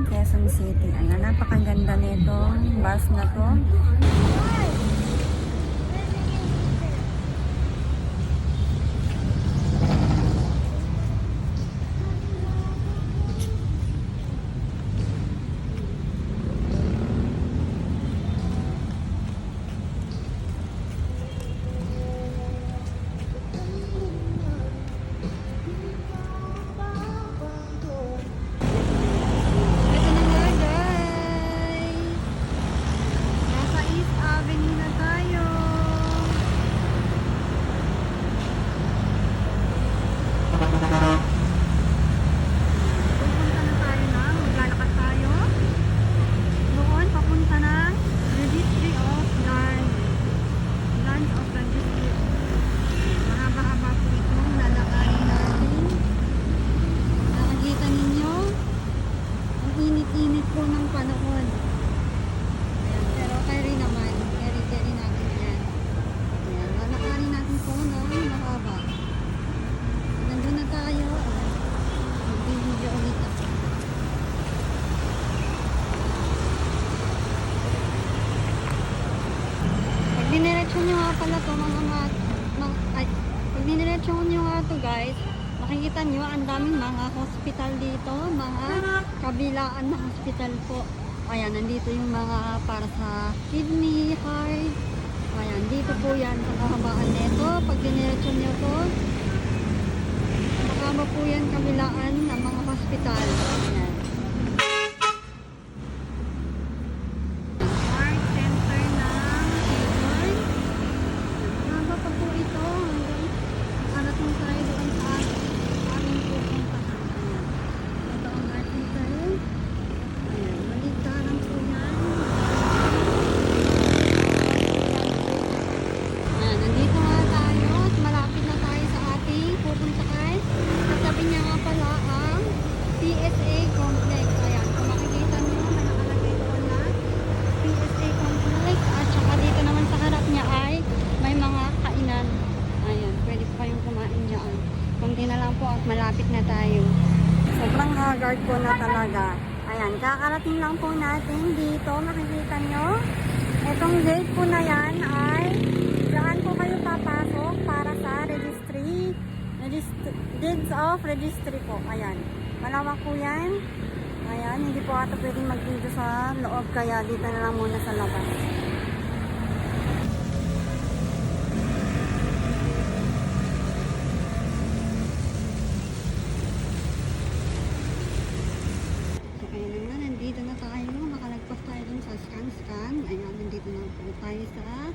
Quezon City. Ayan, napakaganda nitong bus na to. Init po ng panahon. Ayan, pero carry naman. Carry natin yan. Ayan, lalakarin natin po ng mahaba. Nandun na tayo. Mag-video ulit ako. Pag diniretso nyo nga pala to pag diniretso nyo nga to guys, makikita nyo, ang daming mga hospital dito, mga kabilaan na hospital po. Ayan, nandito yung mga para sa kidney, heart. Ayan, dito po yan sa kahabaan nito. Pag diniretso nyo to, makama po yan kabilaan ng mga hospital. Ayan. Heart center ng Quezon. Mahaba pa po ito. Hanggang arating tayo doon sa aming pupuntahan. Ayan. Ito ang heart center. Ayan. Maligtaran po yan. Ayan. Nandito nga tayo at malapit na tayo sa ating pupuntahan. Katabi niya nga pala ang PSA Complex. Ayan. Kung makikita niyo, may nakalagay doon na PSA Complex. At saka dito naman sa harap niya ay may mga kainan. Ayan. Pwede po kayong kumain dyan. Kunti na lang po at malapit na tayo. Sobrang haggard po na talaga. Ayan. Kakarating lang po natin dito. Makikita nyo. Itong gate po na yan ay saan po kayo papasok para sa registry. Deeds of registry po. Ayan. Malawak po yan. Ayan. Hindi po ata pwedeng mag-video sa loob. Kaya dito na lang muna sa labas. So, ayan na nga. Nandito na tayo. Makalagpas tayo dun sa scan. Ayan. Nandito na po tayo sa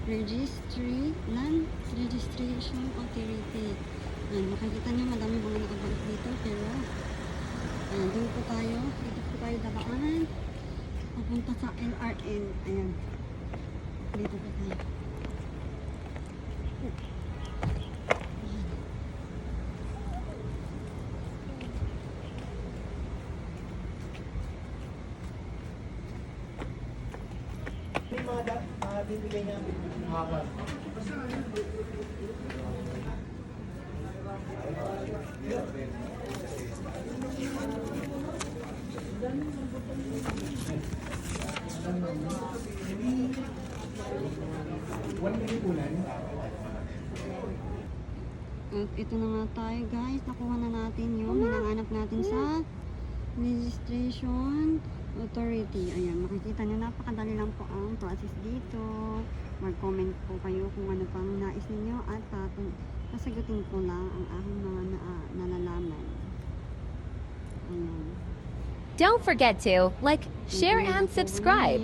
registry ng registration authority. Ayan, makikita nyo madami mga nakabalik dito pero ayan, doon po tayo. Dito po tayo dabaan papunta sa LRN. Ayan, dito po tayo. May mga bibigay niya hapon. At ito na nga tayo guys. Nakuha na natin yung hinanganap natin sa registration authority. Ayan, makikita nyo, napakadali lang po ang process dito. Mag-comment po kayo kung ano pang nais ninyo at sasagutin ko lang ang aking mga nalalaman. Ayan. Don't forget to like, share, and subscribe.